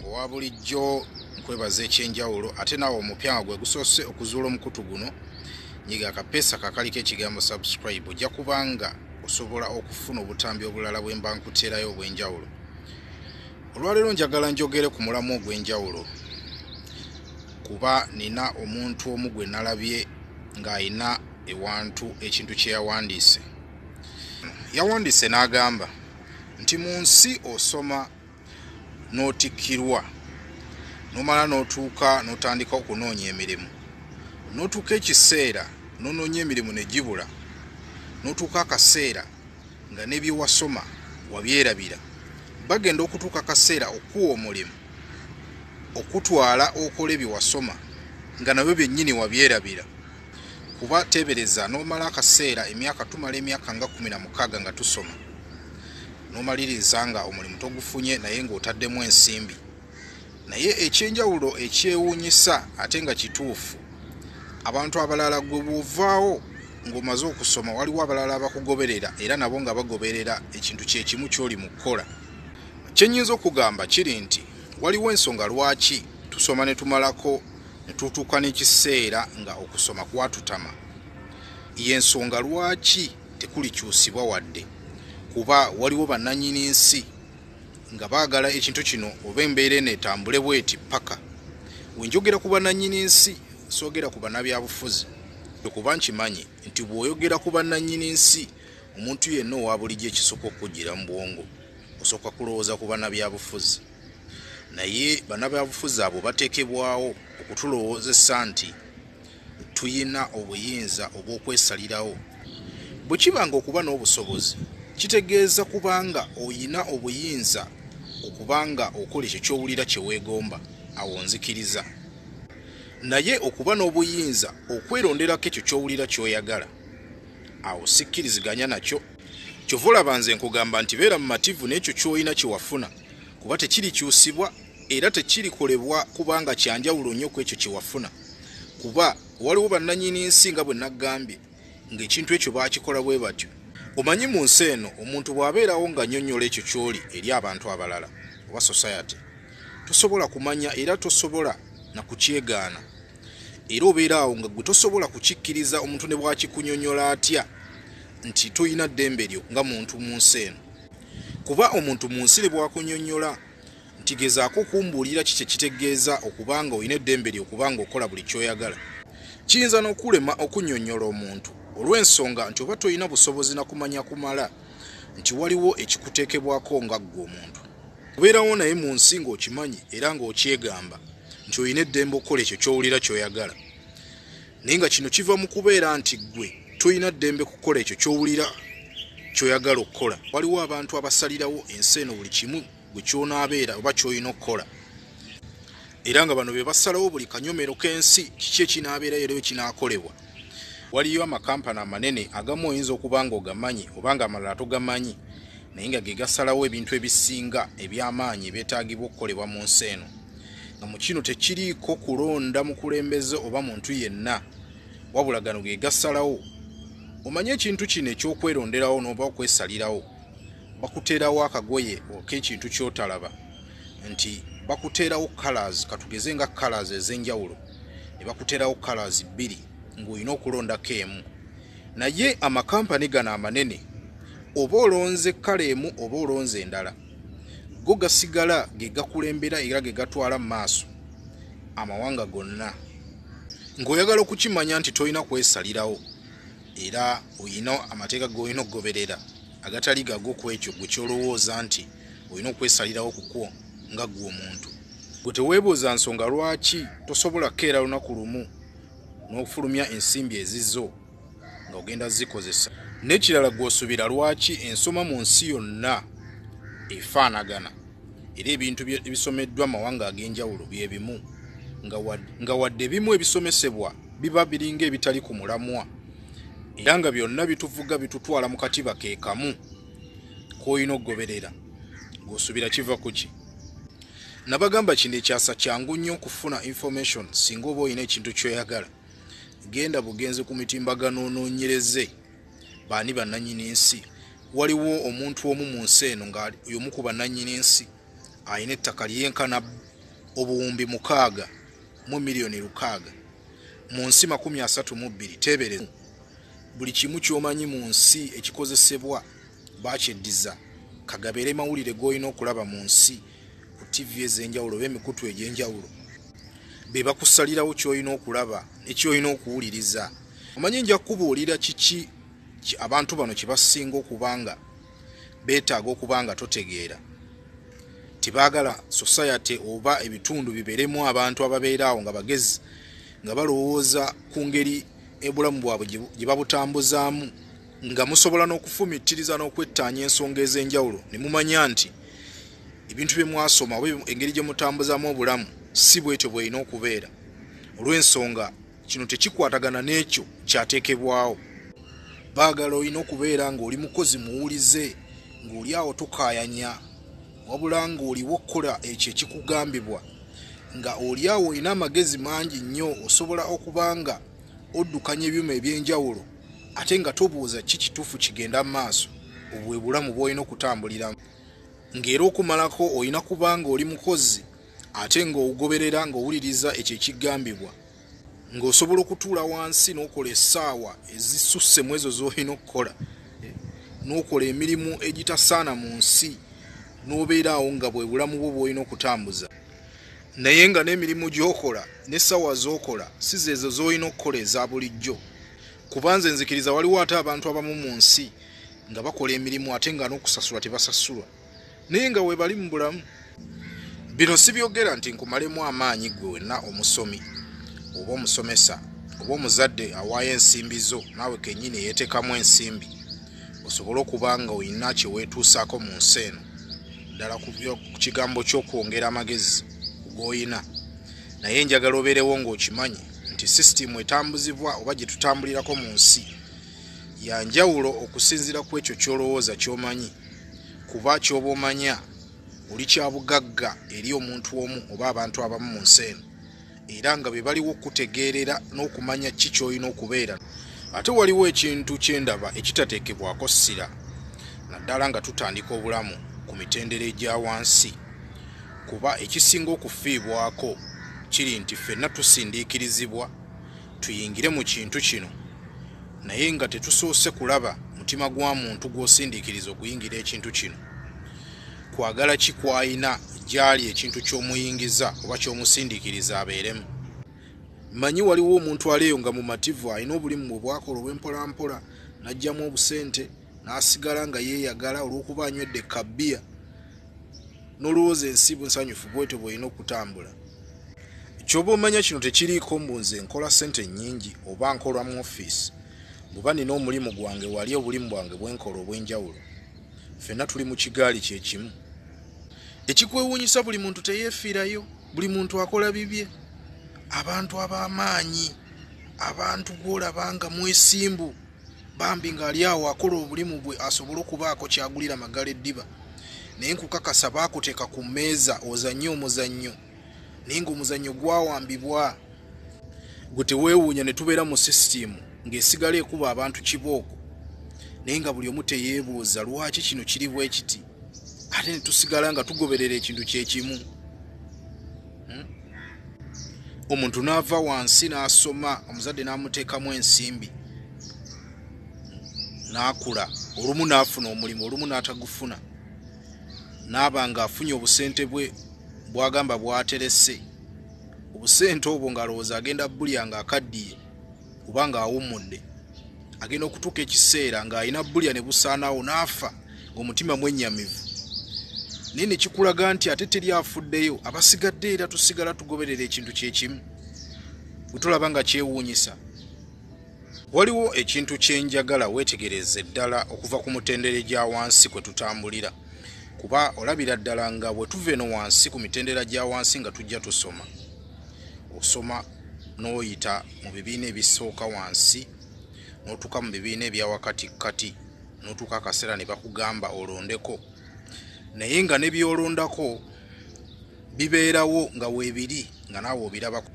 owa bulijjo nkwebaza ekyenjawulo ate naawe omupya gwe gusoose okuzuula omukutu guno nyiga akapeesa kakaliko ekigambo subscribe ojja kubanga osobola okufuna obutambi obulala bwe mba nkuteerayo obw'enjawulo. Olwaleero njagala njogere ku mulamu ogw'enjawulo kuba nina omuntu omu gwe nalabye ng'ayina ewantu ekintu kye yawandiise. Yawandiise n'agamba nti mu nsi osoma n'otikkirwa n'omala n'otuuka n'otandika okunoonya emirimu, n'otuuka ekiseera n'onoonya emirimu ne gibula, n'otuuka akaseera nga ne bye wasoma wabyerabira, bagenda okutuuka akaseera okuwa omulimu okutwala okole bye wasoma nga nabyo byennyini wabyerabira. Kuba tebereza n'omala akaseera tumala emyaka nga 16 nga tusoma, n'omaliriza nga omulimu togufunye naye ng'otaddemu ensimbi. Naye ekyenjawulo ekyewuunyisa ate nga kituufu, abantu abalala gwe bw'ovaawo ng'omaze okusoma waliwo abalala abakugoberera era nabo nga bagoberera ekintu kye kimu ky'oli mu kukola. Kye nnyinza okugamba kiri nti waliwo ensonga lwaki tusoma ne tumalako ne tutuuka n'ekiseera nga okusoma kwatutama. Y'ensonga lwaki tekulikyusibwa wadde, kuba waliwo bannannyini nsi nga baagala ekintu kino oba embeera etambule bweti paka. Wenjogera ku bannannyini nsi soogera ku bannabyabufuzi, kuba nkimanyi nti bw'oyogera ku bannannyini nsi omuntu yenna owa bulijjo ekisooka okujjira mu bwongo osooka kulowooza ku bannabyabufuzi. Naye bannabyabufuzi abo bateekebwawo okutulowoozesa nti tuyina obuyinza obw'okwesalirawo. Bwe kibanga okuba n'obusobozi kitegeeza kubanga oyina obuyinza okubanga okola ekyo ky'owulira kye weegomba, awo nzikiriza. Naye okuba n'obuyinza okweronderako ekyo ky'owulira ky'oyagala, awo sikkiriziganya nakyo. Kyova olaba nze nkugamba nti beera mumativu n'ekyo ky'olina kye wafuna, kuba tekirikyusibwa era tekirikolebwa kubanga kyanjawulo nnyo ku ekyo kye wafuna. Kuba waliwo bannannyini nsi nga bwe naggambye ng'ekintu ekyo baakikola bwe batyo. Omanyi mu nsi eno omuntu bw'abeerawo nga nnyonnyola ekyo ky'oli eri abantu abalala oba society, tosobola kumanya era tosobola na kukyegaana. Era obeeraawo nga gwe tosobola kukikkiriza omuntu ne bw'akikunnyonnyola atya nti toyina ddembe lyo nga muntu mu nsi eno. Kuba omuntu mu nsi ne bw'akunnyonnyola nti gezaako okumbuulira kiki kitegeeza okubanga olina eddembe lyo okubanga okola buli ky'oyagala, kiyinza n'okulema okunnyonnyola omuntu olw'ensonga nti oba toyina busobozi na kumanya kumala nti waliwo ekikuteekebwako nga ggwe omuntu. Obeerawo naye mu nsi ng'okimanyi era ng'okyegamba nti olina eddembe okukola ekyo ky'owulira ky'oyagala, naye nga kino kiva mu kubeera nti ggwe toyina ddembe kukola ekyo ky'owulira ky'oyagala okukola. Waliwo abantu abasalirawo ensi eno buli kimu gwe ky'onaabeera oba ky'olina okukola, era nga bano be basalawo buli kanyomero k'ensi kiki ekinaabeera era ekinaakolebwa. Waliyo amakampani amanene agamu oyinza okuba nga ogamanyi oba nga amalala togamanyi, naye nga ge gasalawo ebintu ebisinga eby'amaanyi ebyetaagibwa okukolebwa mu nsi eno. Nga mu kino tekiriiko kulonda mukulembeze oba muntu yenna, wabula gano ge gasalawo. Omanye ekintu kino eky'okweronderawo n'oba okwesalirawo, bakuteerawo akagoye ak'ekintu ky'otalaba nti bakuteerawo colors, katugeze nga colors ez'enjawulo, ne bakuteerawo colors 2 ng'olina okulondako emu. Naye amakampani gano amanene oba olonze kala emu oba olonze endala, go gasigala ge gakulembera era ge gatwala mu maaso amawanga gonna. Ng'oyagala okukimanya nti tolina kwesalirawo era oyina amateeka g'olina okugoberera agatali gago ku ekyo gwe kyolowooza nti olina okwesalirawo kukwo nga ggwe omuntu. Gwe teweebuuza nsonga lwaki tosobola kukeera lunaku lumu n'okufulumya ensimbi ezizo nga ogenda zikozesa. N'ekirala gw'osuubira lwaki ensoma mu nsi yonna efaanagana era ebintu ebisomeddwa amawanga ag'enjawulo bye bimu, nga wadde ebimu ebisomesebwa biba biringa ebitali ku mulamwa era nga byonna bituvuga bitutwala mu katiba ke kamu k'olina okugoberera. Gw'osuubira kiva ku ki? Nabagamba kino ekyasa kyangu nnyo okufuna information singa oba olina ekintu ky'oyagala. Genda bugenzi ku mitimbagano onoonyereze baani bannannyini nsi. Waliwo omuntu omu mu nsi eno nga y'omu ku bannannyini nsi ayina ettaka lyenkana obuwumbi 6 mu miliyoni 600 mu nsi 32 tebereza. Buli kimu kyomanyi mu nsi ekikozesebwa bakyeddiza kagabere mawulire goyina okulaba mu nsi ku TV ez'enjawulo b'emikutu egy'enjawulo be bakusalirawo ky'oyina okulaba ekyoyina okuwuliriza. Omanyi nja kubuulira kiki abantu bano kye basinga okubanga beetaaga okubanga totegeera. Tibaagala society oba ebitundu biberemu abantu ababeeraawo nga bagezi nga balowooza ku ngeri ebulamu bwabwe gye babutambuzaamu nga musobola n'okufumittiriza n'okwettaanya ensonga ez'enjawulo ne mumanya nti ebintu bye mwasoma oba engeri gye mutambuzaamu obulamu si bwetyo bw'erina okubeera. Olw'ensonga kino tekikwatagana n'ekyo kyateekebwawo. Baagala olina okubeera ng'oli mukozi muwulize, ng'oli awo tokaayanya, wabula ng'oliwo okukola ekyo ekikugambibwa, nga oli awo olina amagezi mangi nnyo osobola okubanga oddukanya ebyuma eby'enjawulo ate nga tobuuza ki kituufu kigenda mu maaso. Obwo bwe bulamu bw'olina okutambuliramu. Ng'era okumalako olina kubanga oli mukozi ate ng'ogoberera ng'owuliriza ekyo ekigambibwa, ng'osobola okutuula wansi n'okola essaawa ezisusse mu ezo z'olina okukola, n'okola emirimu egitasaana mu nsi, n'obeeraawo nga bwe bulamu bwo bw'olina okutambuza. Naye nga n'emirimu gy'okola n'essaawa z'okola si zeezo z'olina okukola eza bulijjo. Kubanze nzikiriza waliwo ate abantu abamu mu nsi nga bakola emirimu ate nga n'okusasulwa tebasasulwa, naye nga we bali mu bulamu. Bino si byogera nti nkumalemu amaanyi gwe wenna omusomi oba omusomesa oba omuzadde awaayo ensimbi zo naawe kennyini yeetekamu ensimbi osobole okuba nga olina kye weetuusaako mu nsi eno, ddala ku kigambo ky'okwongera amagezi g'olina. Naye njagala obeerewo ng'okimanyi nti sisitimu etambuzibwa oba gye tutambulirako mu nsi ya njawulo okusinziira ku ekyo ky'olowooza ky'omanyi, kuba ky'oba omanya oli kyabugagga eri omuntu omu oba abantu abamu mu nsi eno, era nga be baliwo okutegeerera n'okumanya ki ky'olina okubeera. Ate waliwo ekintu ky'endaba ekitateekebwako ssira, naddala nga tutandika obulamu ku mitendera egya wansi, kuba ekisinga okufiibwako kiri nti ffenna tusindiikirizibwa tuyingire mu kintu kino, naye nga tetusoose kulaba mutima gwa muntu gw'osindiikiriza okuyingira ekintu kino. Kwagala ki kw'alina gy'ali ekintu ky'omuyingiza oba ky'omusindiikiriza abeeremu. Mmanyi waliwo omuntu aleeyo nga mumativu alina obulimu bwe bwakola obw'empolampola n'aggyamu obusente n'asigala nga yeeyagala olw'okuba anywedde kabbiya, n'olowooza ensi nsanyufu bwetyo bw'olina okutambula. Ky'oba omanya kino tekiriiko mbu nze nkola ssente nnyingi oba nkola mu ofiisi, bw'oba nina omulimu gwange wali obulimu bwange bwenkola obw'enjawulo. Ffenna tuli mu kigaali kye kimu. Ekikwewuunyisa buli muntu teyeefiirayo, buli muntu akola bibye. Abantu ab'amaanyi, abantu gw'olaba nga mwesimbu, bambi ng'ali awo akola obulimu bwe asobole okubaako kyagulira magala eddiba. Naye nkukakasa baakuteeka ku mmeeza ozannye omuzannyo, naye ng'omuzannyo gwawambibwa. Gwe teweewuunya ne tubeera mu sisitimu ng'esigala ekuba abantu kibooko, naye nga buli omu teyeebuuza lwaki kino kiri bwe kiti, ate ne tusigala nga tugoberera ekintu kye kimu. Omuntu n'ava wansi n'asoma, omuzadde n'amuteekamu ensimbi, n'akula, olumu n'afuna omulimu, olumu n'atagufuna, n'aba ng'afunye obusente bwe bwagamba bw'aterese. Obusente obwo ng'alowooza agenda Buli nga akaddiye kuba ng'awummudde, agenda okutuuka ekiseera ng'alina Buli ne busaanawo n'afa ng'omutima mwennyamivu. Naye ne kikulaga nti ate teri afuddeyo, abasigadde era tusigala tugoberera ekintu kye kimu, bwe tulaba nga kyewuunyisa. Waliwo ekintu kye njagala weetegereze ddala okuva ku mutendera gya wansi kwe tutambulira, kuba olabira ddala nga bwe tuva eno wansi ku mitendera gya wansi nga tujja tusoma. Osoma n'oyita mu bibiina ebisooka wansi, n'otuuka mu bibiina ebya wakati-kati, n'otuuka akaseera ne bakugamba olondeko. Naye nga ne byolondako bibeerawo nga weebiri nga naawe obirabako.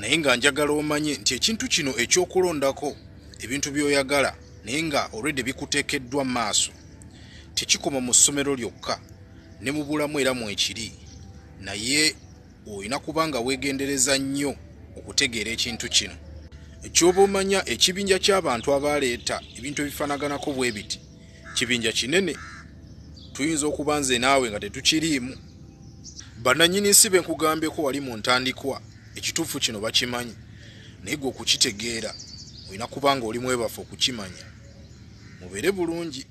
Naye nga njagala omanye nti ekintu kino ekyokulondako ebintu by'oyagala naye nga already bikuteekeddwa mu maaso, tekikoma mu ssomero lyokka, ne mu bulamu era mwekiri, naye olina kubanga weegendereza nnyo okutegeera ekintu kino. Ekyoba omanya ekibinja ky'abantu abaleeta ebintu ebifanaganako bwe biti kibinja kinene, tuyinza okuba nze naawe nga tetukiriimu. Bannannyini nsi be nkugambyeko wali mu ntandikwa ekituufu kino bakimanyi, naye gwe okukitegeera olina kubanga oli mwebafu okukimanya. Mubeere bulungi.